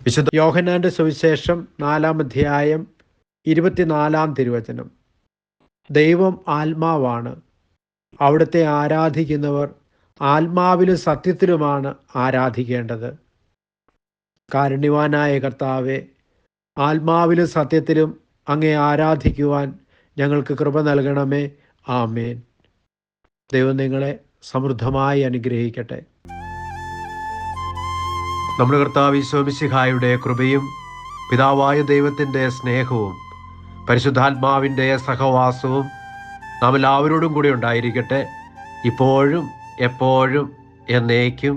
വിശുദ്ധ യോഹന്നാന്റെ സുവിശേഷം 4-ാം അധ്യായം 24-ാം തിരുവചനം. ദൈവം ആത്മാവാണ്, അവിടുത്തെ ആരാധിക്കുന്നവർ ആത്മാവിലും സത്യത്തിലുമാണ് ആരാധിക്കേണ്ടത്. കാരുണ്യവാനായ കർത്താവെ, ആത്മാവിലും സത്യത്തിലും അങ്ങേ ആരാധിക്കുവാൻ ഞങ്ങൾക്ക് കൃപ നൽകണമേ. ആമേൻ. ദൈവം നിങ്ങളെ സമൃദ്ധമായി അനുഗ്രഹിക്കട്ടെ. നമ്മുടെ കർത്താവ് ഈശോ മിശിഹായുടെ കൃപയും പിതാവായ ദൈവത്തിൻ്റെ സ്നേഹവും പരിശുദ്ധാത്മാവിൻ്റെ സഹവാസവും നാം എല്ലാവരോടും കൂടി ഉണ്ടായിരിക്കട്ടെ, ഇപ്പോഴും എപ്പോഴും എന്നേക്കും.